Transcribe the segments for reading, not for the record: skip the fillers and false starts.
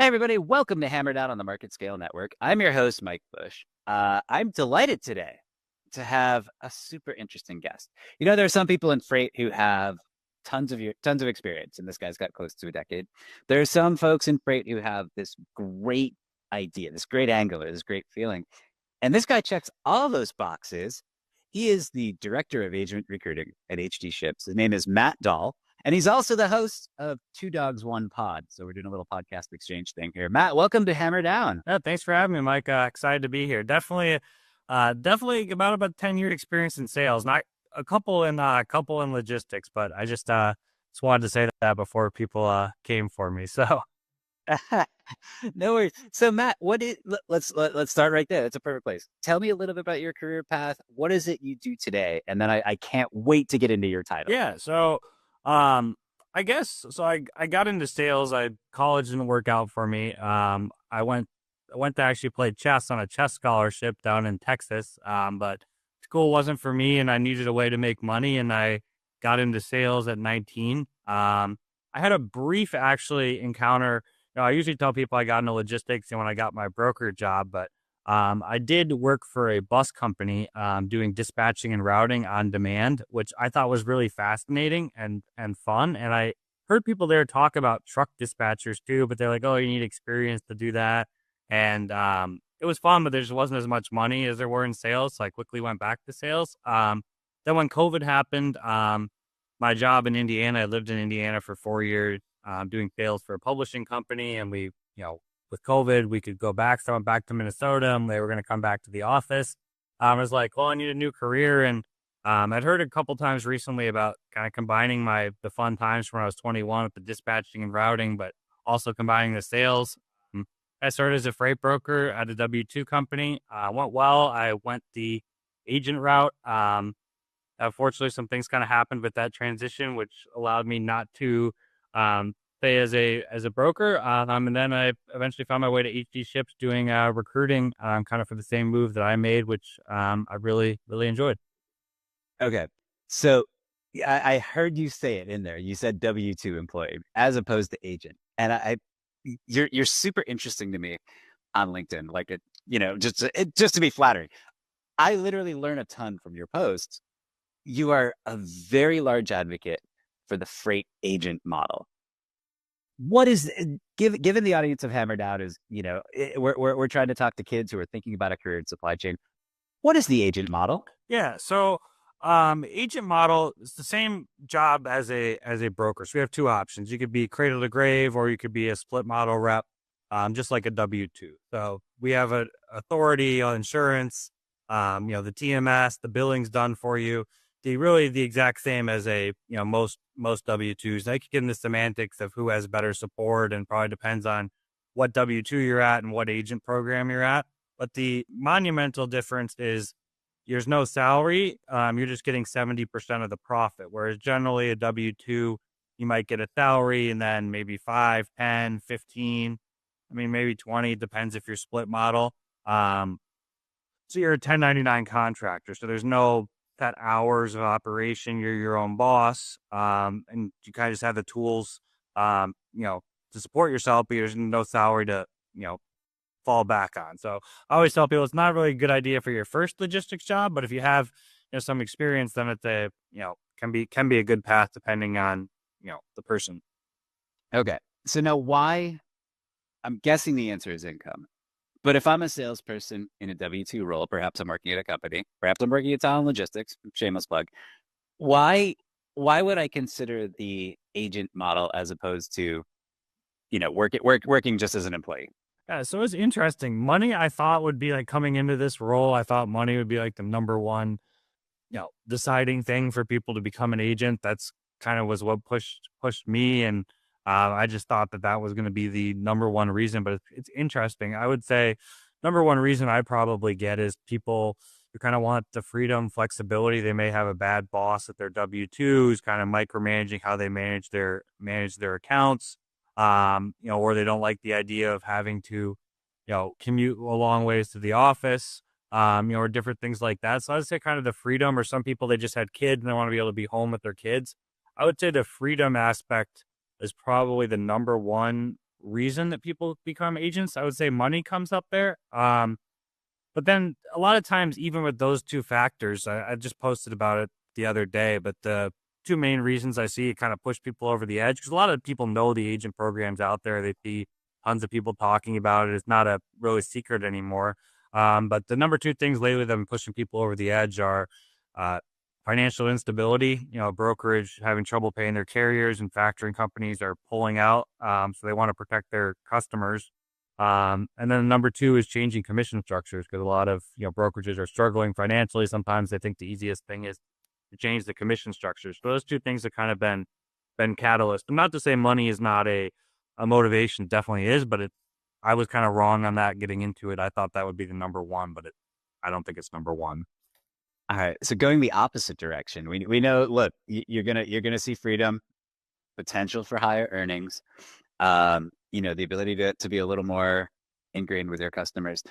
Hey, everybody. Welcome to Hammer Down on the Market Scale Network. I'm your host, Mike Bush. I'm delighted today to have a super interesting guest. There are some people in freight who have tons of experience, and this guy's got close to a decade. There are some folks in freight who have this great idea, this great angular, this great feeling. And this guy checks all those boxes. He is the director of agent recruiting at HD Ships. His name is Matt Dahl. And he's also the host of Two Dogs, One Pod. So we're doing a little podcast exchange thing here. Matt, welcome to Hammer Down. Yeah, thanks for having me, Mike. Excited to be here. Definitely about 10-year experience in sales. Not a couple in logistics, but I just wanted to say that before people came for me. So No worries. So Matt, let's start right there. That's a perfect place. Tell me a little bit about your career path. What is it you do today? And then I can't wait to get into your title. yeah, so I guess so. I got into sales. College didn't work out for me. I went to actually play chess on a chess scholarship down in Texas. But school wasn't for me, and I needed a way to make money, and I got into sales at 19. I had a brief actually encounter. I usually tell people I got into logistics and when I got my broker job, but I did work for a bus company doing dispatching and routing on demand, which I thought was really fascinating and fun. And I heard people there talk about truck dispatchers too, but they're like, oh, you need experience to do that. And it was fun, but there just wasn't as much money as there were in sales. So I quickly went back to sales. Then when COVID happened, my job in Indiana, I lived in Indiana for 4 years doing sales for a publishing company. And with COVID, we could go back. So I went back to Minnesota and they were going to come back to the office. I was like, well, I need a new career. And I'd heard a couple times recently about kind of combining the fun times from when I was 21 with the dispatching and routing, but also combining the sales. I started as a freight broker at a W-2 company. Went well. I went the agent route. Unfortunately, some things kind of happened with that transition, which allowed me not to stay as a broker. And then I eventually found my way to HD Ships doing recruiting, kind of for the same move that I made, which I really, really enjoyed. Okay. So I heard you say it in there. You said W-2 employee as opposed to agent. And you're super interesting to me on LinkedIn. Like just to be flattering. I literally learn a ton from your posts. You are a very large advocate for the freight agent model. What is given the audience of Hammered Out is, we're trying to talk to kids who are thinking about a career in supply chain. What is the agent model? Yeah. So agent model is the same job as a broker. So we have two options. You could be cradle to grave, or you could be a split model rep, just like a W-2. So we have an authority on insurance, the TMS, the billing's done for you. The exact same as most W-2s. I could get into semantics of who has better support, and probably depends on what W-2 you're at and what agent program you're at. But the monumental difference is there's no salary. You're just getting 70% of the profit. Whereas generally a W-2, you might get a salary and then maybe 5, 10, 15, maybe 20, depends if you're split model. So you're a 1099 contractor. So there's no set hours of operation. You're your own boss. And you kind of just have the tools, to support yourself, but there's no salary to, fall back on. So I always tell people it's not really a good idea for your first logistics job, but if you have some experience, then it's can be a good path depending on the person. Okay. So now I'm guessing the answer is income. But if I'm a salesperson in a W-2 role, perhaps I'm working at a company, perhaps I'm working at Dahl Logistics, shameless plug. Why would I consider the agent model as opposed to, working just as an employee? Yeah, so it's interesting. Money, I thought, would be like coming into this role. I thought money would be like the number one, deciding thing for people to become an agent. That's kind of was what pushed me. And I just thought that was going to be the number one reason. But it's interesting. I would say number one reason I probably get is people who kind of want the freedom, flexibility. They may have a bad boss at their W-2 who's kind of micromanaging how they manage their accounts. Or they don't like the idea of having to, commute a long ways to the office, or different things like that. So I'd say kind of the freedom, or some people, they just had kids and they want to be able to be home with their kids. I would say the freedom aspect is probably the number one reason that people become agents. I would say money comes up there. But then a lot of times, even with those two factors, I just posted about it the other day, but the two main reasons I see it kind of push people over the edge, because a lot of people know the agent programs out there. They see tons of people talking about it. It's not a really secret anymore. But the number two things lately that have been pushing people over the edge are uh, financial instability. Brokerage having trouble paying their carriers, and factoring companies are pulling out. So they want to protect their customers. And then number two is changing commission structures, because a lot of brokerages are struggling financially. Sometimes they think the easiest thing is to change the commission structures. So those two things have kind of been catalyst. And not to say money is not a motivation, definitely is, but I was kind of wrong on that getting into it. I thought that would be the number one, but I don't think it's number one. All right. So going the opposite direction, we know, look, you're gonna see freedom, potential for higher earnings, the ability to be a little more ingrained with your customers.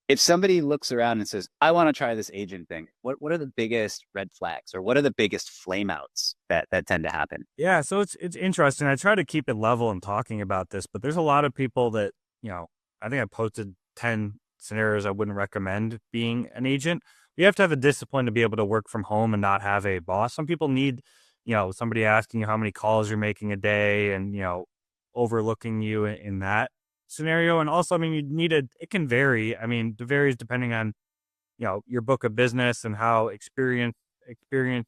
If somebody looks around and says, I want to try this agent thing, what are the biggest red flags, or what are the biggest flameouts that tend to happen? Yeah, so it's interesting. I try to keep it level in talking about this, but there's a lot of people that, I think I posted 10 scenarios I wouldn't recommend being an agent. You have to have the discipline to be able to work from home and not have a boss. Some people need, somebody asking you how many calls you're making a day, and, overlooking you in that scenario. And also, I mean, it can vary. I mean, it varies depending on, your book of business and how experienced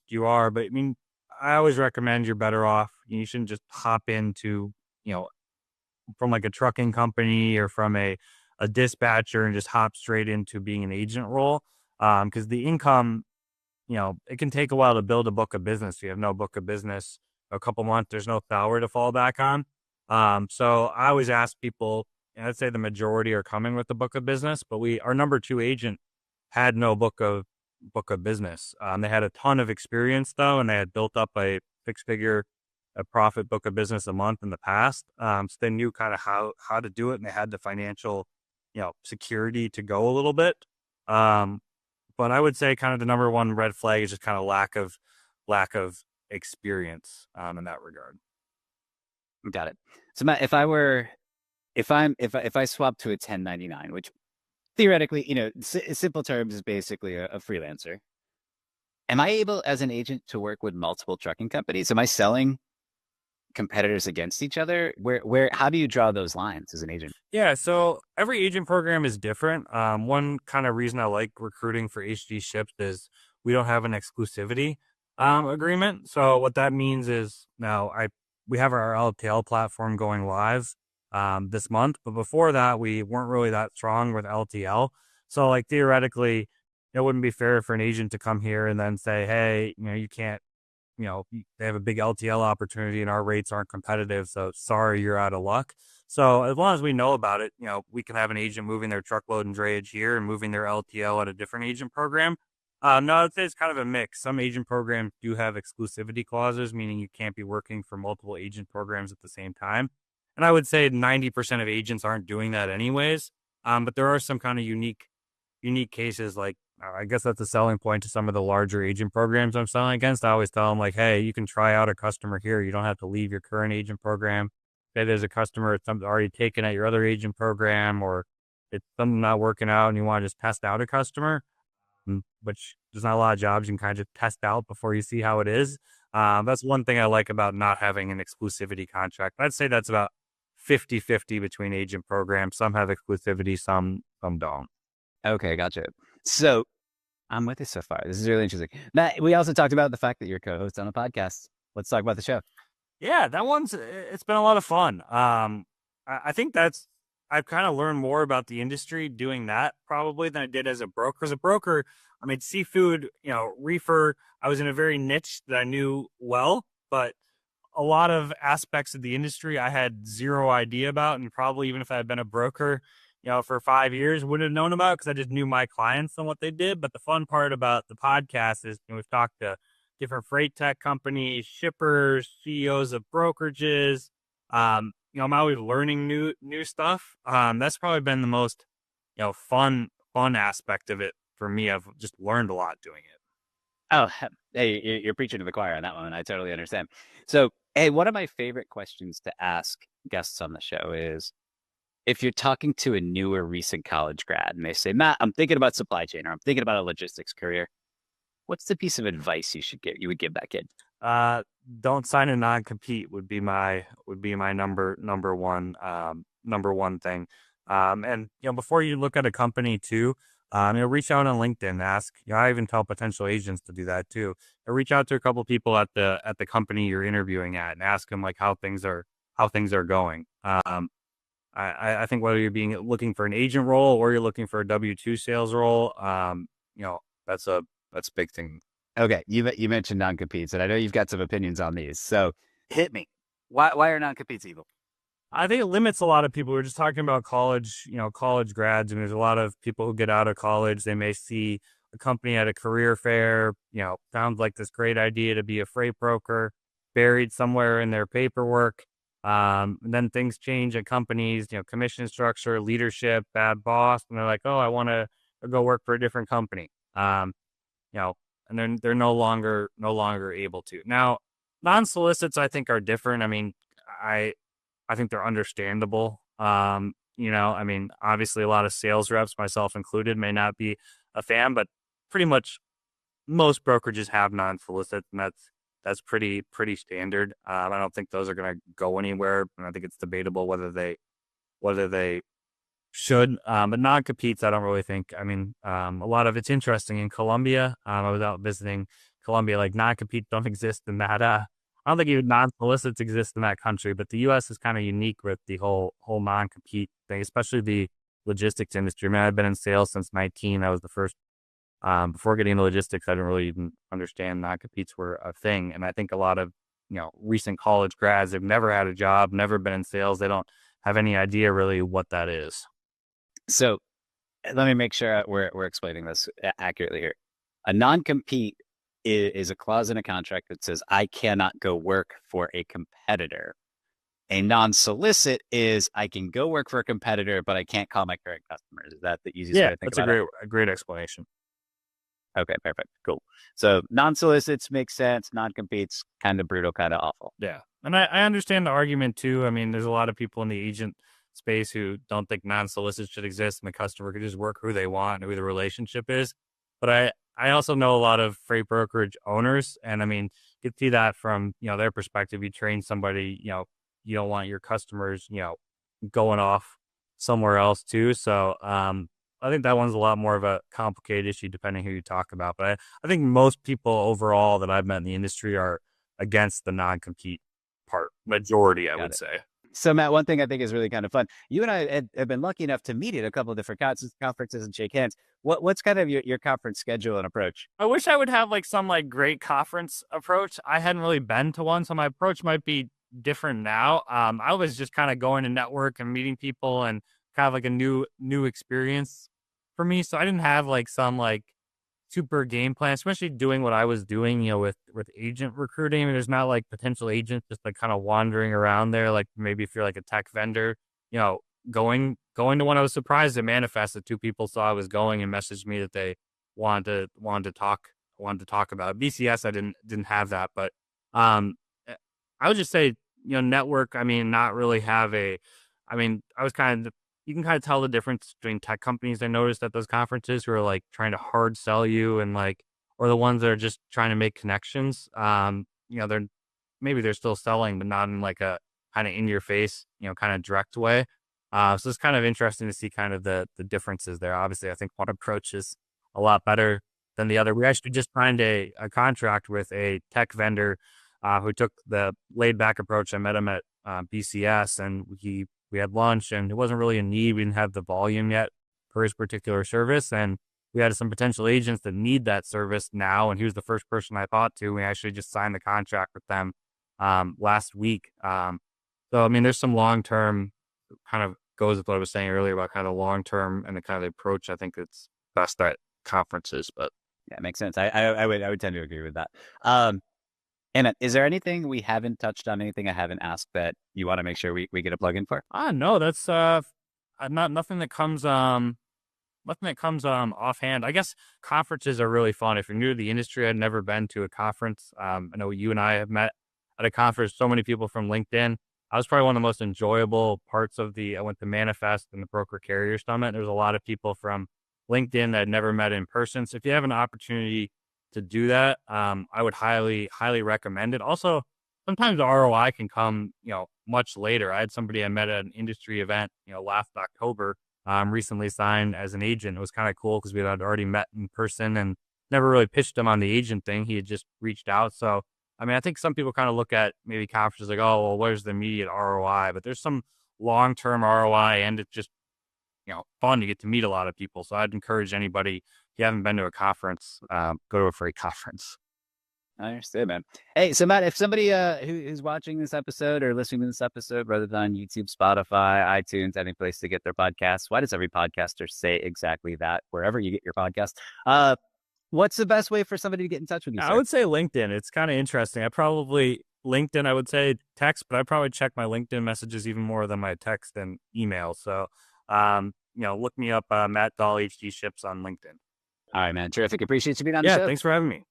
you are. But I mean, I always recommend you're better off. You shouldn't just hop into, you know, from like a trucking company or from a dispatcher and just hop straight into being an agent role. Because the income, it can take a while to build a book of business. You have no book of business a couple months, there's no salary to fall back on. So I always ask people, and I'd say the majority are coming with the book of business, but our number two agent had no book of business. They had a ton of experience though, and they had built up a six-figure a profit book of business a month in the past. So they knew kind of how to do it, and they had the financial, security to go a little bit. Um, but I would say kind of the number one red flag is just kind of lack of experience in that regard. Got it. So Matt, if I swap to a 1099, which theoretically, simple terms is basically a freelancer. Am I able as an agent to work with multiple trucking companies? Am I selling competitors against each other? How do you draw those lines as an agent? Yeah, so every agent program is different. One kind of reason I like recruiting for HD Ships is we don't have an exclusivity agreement. So what that means is now we have our LTL platform going live this month, but before that we weren't really that strong with LTL. So like theoretically, it wouldn't be fair for an agent to come here and then say, hey, you can't, they have a big LTL opportunity and our rates aren't competitive. So sorry, you're out of luck. So as long as we know about it, we can have an agent moving their truckload and drayage here and moving their LTL at a different agent program. No, I'd say it's kind of a mix. Some agent programs do have exclusivity clauses, meaning you can't be working for multiple agent programs at the same time. And I would say 90% of agents aren't doing that anyways. But there are some kind of unique cases. Like I guess that's a selling point to some of the larger agent programs I'm selling against. I always tell them like, hey, you can try out a customer here. You don't have to leave your current agent program. Say there's a customer it's something already taken at your other agent program, or it's something not working out and you want to just test out a customer, which there's not a lot of jobs you can kind of test out before you see how it is. That's one thing I like about not having an exclusivity contract. I'd say that's about 50-50 between agent programs. Some have exclusivity, some don't. Okay, gotcha. So I'm with you so far. This is really interesting. Matt, we also talked about the fact that you're co-host on a podcast. Let's talk about the show. Yeah, it's been a lot of fun. I think I've kind of learned more about the industry doing that probably than I did as a broker. As a broker, I mean, seafood, reefer, I was in a very niche that I knew well, but a lot of aspects of the industry I had zero idea about. And probably even if I had been a broker, for 5 years, wouldn't have known about, because I just knew my clients and what they did. But the fun part about the podcast is, we've talked to different freight tech companies, shippers, CEOs of brokerages. I'm always learning new stuff. That's probably been the most, fun aspect of it for me. I've just learned a lot doing it. Oh, hey, you're preaching to the choir on that one. I totally understand. So, hey, one of my favorite questions to ask guests on the show is, if you're talking to a newer recent college grad and they say, Matt, I'm thinking about supply chain or I'm thinking about a logistics career, what's the piece of advice you would give that kid? Uh, don't sign a non-compete would be my number one thing. And before you look at a company too, reach out on LinkedIn, ask. I even tell potential agents to do that too. Reach out to a couple people at the company you're interviewing at and ask them like how things are going. I think whether you're being looking for an agent role or you're looking for a W-2 sales role, you know, that's a big thing. Okay, you mentioned non-competes, and I know you've got some opinions on these. So hit me. Why are non-competes evil? I think it limits a lot of people. We're just talking about college, college grads, and there's a lot of people who get out of college. They may see a company at a career fair, sounds like this great idea to be a freight broker, buried somewhere in their paperwork. And then things change at companies, commission structure, leadership, bad boss, and they're like, oh, I want to go work for a different company. You know, and then they're no longer able to. Now, non-solicits I think are different. I mean, I think they're understandable. Obviously a lot of sales reps, myself included, may not be a fan, but pretty much most brokerages have non-solicits, and that's pretty standard. I don't think those are going to go anywhere, and I think it's debatable whether they should. But non-competes, I don't really think. I mean, a lot of it's interesting in Colombia. I was out visiting Colombia. Like non-competes don't exist in that. I don't think even non-solicits exist in that country, but the U.S. is kind of unique with the whole non-compete thing, especially the logistics industry. I mean, I've been in sales since 19. That was the first. Before getting into logistics, I didn't really even understand non-competes were a thing. And I think a lot of recent college grads, they've never had a job, never been in sales. They don't have any idea really what that is. So let me make sure we're explaining this accurately here. A non-compete is a clause in a contract that says I cannot go work for a competitor. A non-solicit is I can go work for a competitor, but I can't call my current customers. Is that the easiest way Yeah, to think that's a about it? great explanation. Okay, perfect. Cool. So non-solicits make sense. Non-competes, kind of brutal, kind of awful. Yeah. And I understand the argument too. I mean, there's a lot of people in the agent space who don't think non-solicits should exist and the customer could just work who they want and who the relationship is. But I also know a lot of freight brokerage owners. And I mean, you can see that from, their perspective. You train somebody, you don't want your customers, going off somewhere else too. So, I think that one's a lot more of a complicated issue depending who you talk about. But I think most people overall that I've met in the industry are against the non-compete part. Majority, I Got would it. say. So Matt, one thing I think is really kind of fun. You and I have been lucky enough to meet at a couple of different conferences and shake hands. What's kind of your conference schedule and approach? I wish I would have like some like great conference approach. I hadn't really been to one, so my approach might be different now. I was just kind of going to network and meeting people and kind of like a new experience for me. So I didn't have like some like super game plan, especially doing what I was doing, with agent recruiting. I mean, there's not like potential agents just like kind of wandering around there. Like maybe if you're like a tech vendor, you know, going to one. I was surprised it manifested. Two people saw I was going and messaged me that they wanted to talk about it. BCS. I didn't have that, but um, I would just say, network. I mean, not really have a. I mean, I was kind of you can kind of tell the difference between tech companies I noticed at those conferences who are like trying to hard sell you and like, or the ones that are just trying to make connections. They're still selling, but not in like a kind of in your face, kind of direct way. So it's kind of interesting to see kind of the differences there. Obviously, I think one approach is a lot better than the other. We actually just signed a contract with a tech vendor who took the laid back approach. I met him at BCS, and we had lunch, and it wasn't really a need. We didn't have the volume yet for his particular service, and we had some potential agents that need that service now, and he was the first person I thought to. We actually just signed the contract with them last week. So I mean, there's some long term kind of goes with what I was saying earlier about kind of long term and the kind of the approach. I think it's best at conferences, but Yeah, it makes sense. I would tend to agree with that. And is there anything we haven't touched on, anything I haven't asked that you want to make sure we get a plug in for? no, that's not nothing that comes offhand. I guess conferences are really fun. If you're new to the industry, I'd never been to a conference. I know you and I have met at a conference. So many people from LinkedIn. I was probably one of the most enjoyable parts of I went to Manifest and the Broker Carrier Summit. There's a lot of people from LinkedIn that I'd never met in person. So if you have an opportunity to do that, I would highly recommend it. Also, sometimes the ROI can come, much later. I had somebody I met at an industry event, last October, recently signed as an agent. It was kind of cool because we had already met in person and never really pitched him on the agent thing. He had just reached out. So, I mean, I think some people kind of look at maybe conferences like, oh, well, where's the immediate ROI? But there's some long-term ROI, and it's just, fun to get to meet a lot of people. So I'd encourage anybody, if you haven't been to a conference, go to a free conference. I understand, man. Hey, so Matt, if somebody who's watching this episode or listening to this episode, rather than on YouTube, Spotify, iTunes, any place to get their podcasts, why does every podcaster say exactly that? Wherever you get your podcast, what's the best way for somebody to get in touch with you, I sir? would say LinkedIn. It's kind of interesting. LinkedIn, I would say text, but I probably check my LinkedIn messages even more than my text and email. So, look me up, Matt Dahl HD Ships on LinkedIn. All right, man. Terrific. Appreciate you being on the Yeah, show. thanks for having me.